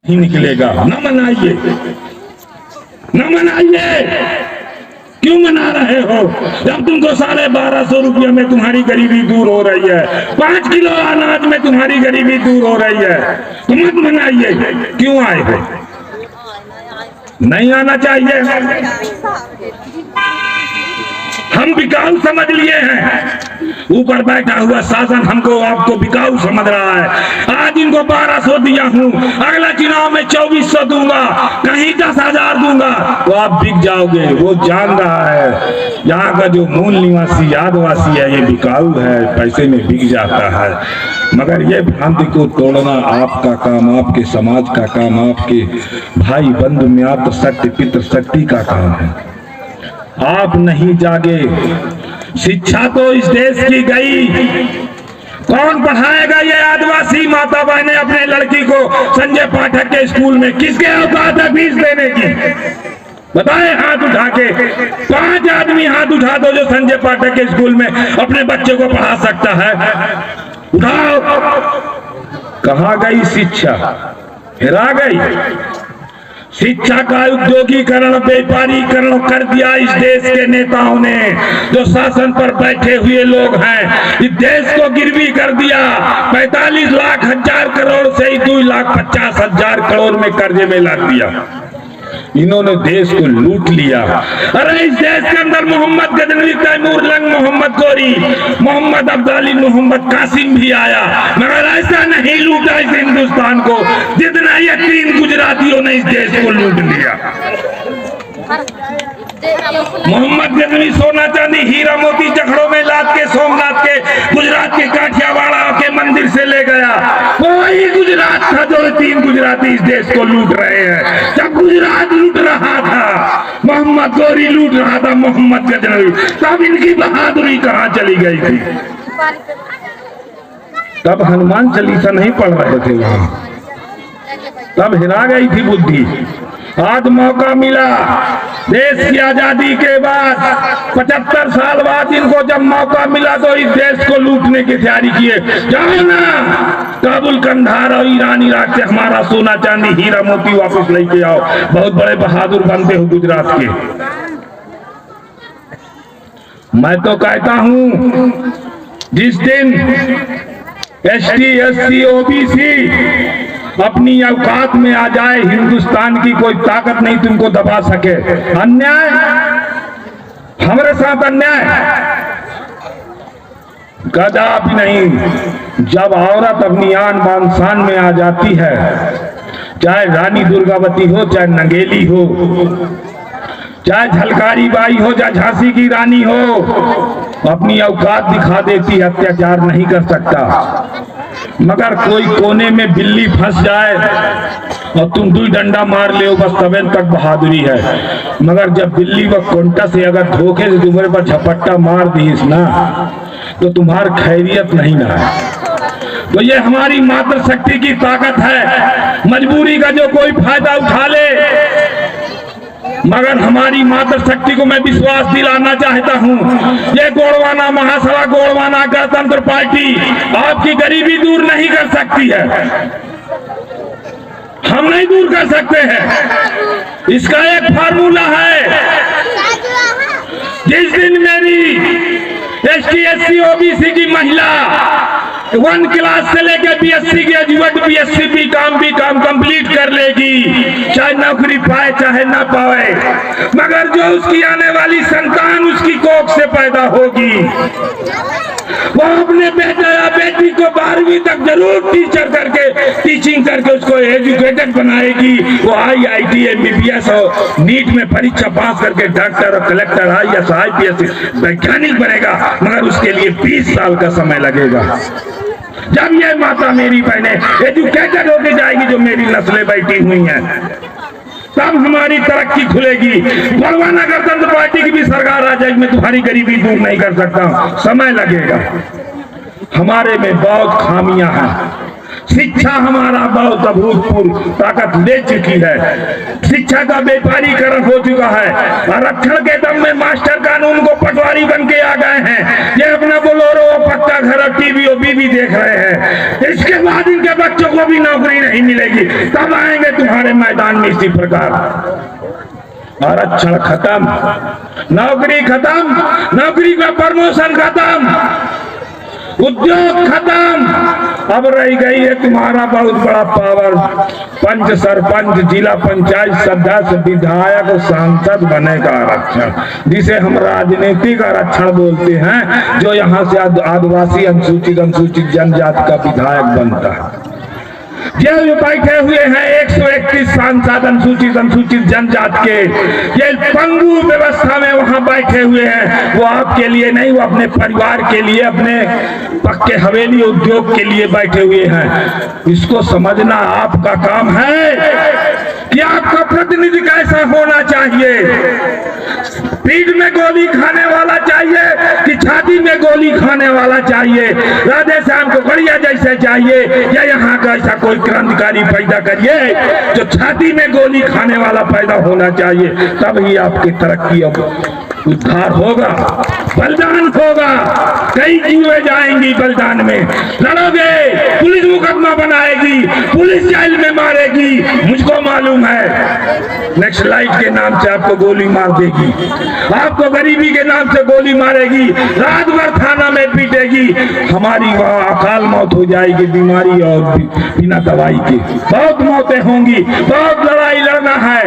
ही निकलेगा। न मनाइए, न मनाइए। क्यों मना रहे हो जब तुमको 1250 रुपये में तुम्हारी गरीबी दूर हो रही है, 5 किलो अनाज में तुम्हारी गरीबी दूर हो रही है, तो मत मनाइए। क्यों आए हो? नहीं आना चाहिए। हम बिकाऊ समझ लिए हैं, ऊपर बैठा हुआ शासन हमको आपको बिकाऊ समझ रहा है। आज इनको 1200 दिया हूँ, अगला चुनाव में 2400 दूंगा, कहीं 10,000 दूंगा, तो आप बिक जाओगे। वो जान रहा है यहाँ का जो मूल निवासी आदिवासी है ये बिकाऊ है, पैसे में बिक जाता है। मगर ये भ्रांति को तोड़ना आपका काम, आपके समाज का काम, आपके भाई बंधु म्यात शक्ति पितृ शक्ति का काम है। आप नहीं जागे। शिक्षा तो इस देश की गई, कौन पढ़ाएगा? ये आदिवासी माता बहने अपने लड़की को संजय पाठक के स्कूल में, किसके औकात है फीस देने की? बताएं हाथ उठा के। 5 आदमी हाथ उठा दो जो संजय पाठक के स्कूल में अपने बच्चे को पढ़ा सकता है। उठाओ। कहाँ गई शिक्षा? हिरा गई। शिक्षा का उद्योगीकरण, व्यापारीकरण कर दिया इस देश के नेताओं ने। जो शासन पर बैठे हुए लोग हैं, इस देश को गिरवी कर दिया। 45 लाख हजार करोड़ से 2,50,000 करोड़ में कर्जे में लाद दिया। इन्होंने देश को लूट लिया। अरे इस देश के अंदर मोहम्मद गजनवी, तैमूर लंग, मोहम्मद गोरी, मोहम्मद अब्दाली, मोहम्मद कासिम भी आया, मगर ऐसा नहीं लूटा इस हिंदुस्तान को जितना ये 3 गुजरातियों ने इस देश को लूट लिया। मोहम्मद गजनवी सोना चांदी हीरा मोती चखड़ों में लाद के सोमनाथ के, गुजरात के काठियावाड़ के मंदिर से ले गया। कोई गुजरात था जो 3 गुजराती इस देश को लूट रहे हैं। जब गुजरात लूट रहा था, मोहम्मद गोरी लूट रहा था, मोहम्मद गजनवी, तब इनकी बहादुरी कहाँ चली गई थी? तब हनुमान चालीसा नहीं पढ़ रहे थे वहां, तब हिरा गई थी बुद्धि। आज मौका मिला देश की आजादी के बाद, 75 साल बाद इनको जब मौका मिला तो इस देश को लूटने की तैयारी किए। जाओ ना, काबुल, कंधार और ईरान, इराक से हमारा सोना चांदी हीरा मोती वापस लेके आओ। बहुत बड़े बहादुर बनते हो गुजरात के। मैं तो कहता हूं जिस दिन ST SC OBC अपनी औकात में आ जाए, हिंदुस्तान की कोई ताकत नहीं तुमको दबा सके। अन्याय, हमारे साथ अन्याय कदापि नहीं। जब औरत अपनी आन बान शान में आ जाती है, चाहे रानी दुर्गावती हो, चाहे नंगेली हो, चाहे झलकारी बाई हो, चाहे झांसी की रानी हो, अपनी औकात दिखा देती, अत्याचार नहीं कर सकता। मगर कोई कोने में बिल्ली फंस जाए और तुम 2 डंडा मार ले, बस तबे तक बहादुरी है। मगर जब बिल्ली व कोंटा से अगर धोखे से तुम्हारे पर झपट्टा मार दी ना, तो तुम्हारी खैरियत नहीं ना है। तो ये हमारी मातृशक्ति की ताकत है। मजबूरी का जो कोई फायदा उठा ले, मगर हमारी मातृशक्ति को मैं विश्वास दिलाना चाहता हूं। ये गोड़वाना महासभा, गोड़वाना गणतंत्र पार्टी आपकी गरीबी दूर नहीं कर सकती है। हम नहीं दूर कर सकते हैं। इसका एक फार्मूला है। जिस दिन मेरी ST SC OBC की महिला 1 क्लास से लेकर BSc ग्रेजुएट, BSc भी काम कंप्लीट कर लेगी, चाहे नौकरी पाए चाहे ना पाए, मगर जो उसकी आने वाली संतान उसकी कोख से पैदा होगी, वो अपने बेटा या बेटी को 12वीं तक जरूर टीचिंग करके उसको एजुकेटेड बनाएगी। वो IIT MBBS और नीट में परीक्षा पास करके डॉक्टर और कलेक्टर, IAS IPS वैज्ञानिक बनेगा, मगर उसके लिए 20 साल का समय लगेगा। जब ये माता मेरी बहने एजुकेटेड होके जाएगी, जो मेरी नस्लें बैठी हुई हैं, तब हमारी तरक्की खुलेगी। गोड़वाना गणतंत्र पार्टी की भी सरकार आ जाएगी, मैं तुम्हारी गरीबी दूर नहीं कर सकता, समय लगेगा। हमारे में बहुत खामियां हैं। शिक्षा हमारा बहुत अभूतपूर्व ताकत ले चुकी है। शिक्षा का व्यापारीकरण हो चुका है। आरक्षण के दम में मास्टर कानून को पटवारी बन के आ गए हैं। ये अपना बोलोरो पक्का घर टीवी और बीवी देख रहे हैं। इसके बाद इनके बच्चों को भी नौकरी नहीं मिलेगी। तब आएंगे तुम्हारे मैदान में इसी प्रकार। आरक्षण खत्म, नौकरी खत्म, नौकरी का प्रमोशन खत्म, उद्योग खत्म। अब रह गई है तुम्हारा बहुत बड़ा पावर। पंच, सरपंच, जिला पंचायत सदस्य, विधायक और सांसद बने का आरक्षण, जिसे हम राजनीतिक आरक्षण बोलते हैं, जो यहाँ से आदिवासी अनुसूचित जनजाति का विधायक बनता है। जेल में बैठे हुए हैं 131 सांसद अनुसूचित जनजाति के। ये पंगु व्यवस्था में वहां बैठे हुए हैं। वो आपके लिए नहीं, वो अपने परिवार के लिए, अपने पक्के हवेली उद्योग के लिए बैठे हुए हैं। इसको समझना आपका काम है कि आपका प्रतिनिधि कैसा होना चाहिए। पीठ में गोली खाने वाला चाहिए कि छाती में गोली खाने वाला चाहिए। राधे श्याम को बढ़िया जैसे चाहिए, या यहाँ का ऐसा कोई क्रांतिकारी पैदा करिए जो छाती में गोली खाने वाला पैदा होना चाहिए। तब ही आपकी तरक्की उद्धार होगा, बलिदान होगा। कई जीवें जाएंगी बलिदान में। लड़ोगे, पुलिस मुकदमा बनाएगी, पुलिस जेल में मारेगी, मुझको मालूम है। नेक्स्ट लाइट के नाम से आपको गोली मार देगी, आपको गरीबी के नाम से गोली मारेगी, रात भर थाना में पीटेगी। हमारी वहाँ अकाल मौत हो जाएगी, बीमारी और बिना दवाई के बहुत मौतें होंगी। बहुत लड़ाई लड़ना है।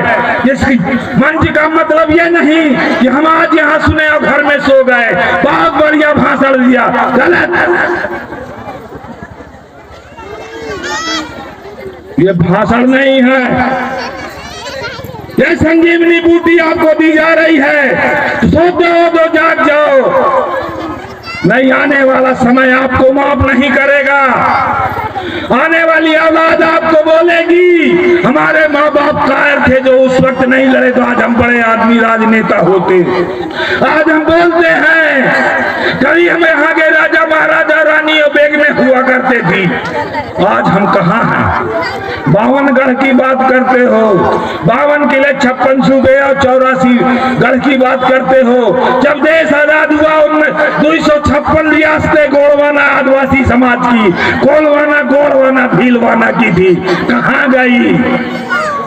इसकी मंच का मतलब ये नहीं कि हम आज यहाँ सुने और घर में सो गए। बहुत बढ़िया भाषण दिया, गलत। ये भाषण नहीं है, ये संजीवनी बूटी आपको दी जा रही है। सोते हो तो जाग जाओ, नहीं आने वाला समय आपको माफ नहीं करेगा। आने वाली औलाद आपको बोलेगी हमारे माँ बाप कायर थे जो उस वक्त नहीं लड़े, तो आज हम बड़े आदमी राजनेता होते। आज हम बोलते हैं कभी हमें यहाँ के राजा महाराजा रानी और बेग में हुआ करते थी। आज हम कहाँ हैं? 52 गढ़ की बात करते हो, 52 किले, 56 सूबे और 84 गढ़ की बात करते हो। जब देश आजाद हुआ उनमें 256 रियासतें गोड़वाना आदिवासी समाज की, कोलवाना, गोड़वाना, भीलवाना की थी। कहाँ गई?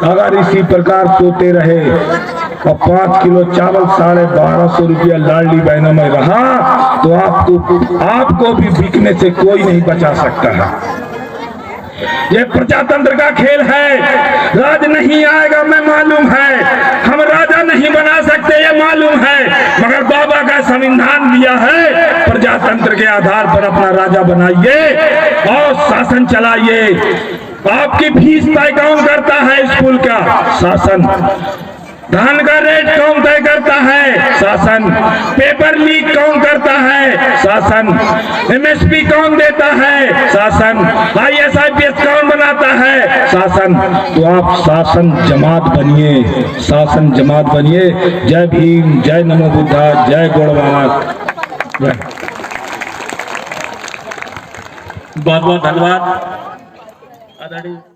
अगर इसी प्रकार सोते रहे और 5 किलो चावल 1250 रुपया लाडली बहनों में रहा, तो आपको भी बिकने से कोई नहीं बचा सकता है। ये प्रजातंत्र का खेल है। राज नहीं आएगा, मैं मालूम है। हम राजा नहीं बना सकते, ये मालूम है। मगर बाबा का संविधान दिया है, प्रजातंत्र के आधार पर अपना राजा बनाइए और शासन चलाइए। आपकी फीस तय कौन करता है? स्कूल का शासन। धान का रेट कौन तय करता है? शासन। पेपर लीक कौन करता है? शासन। एमएसपी कौन देता है? शासन। IAS IPS कौन बनाता है? शासन। तो आप शासन जमात बनिए, शासन जमात बनिए। जय भीम, जय नमो बुद्धा, जय गोड़वाना। बहुत बहुत धन्यवाद आदरणीय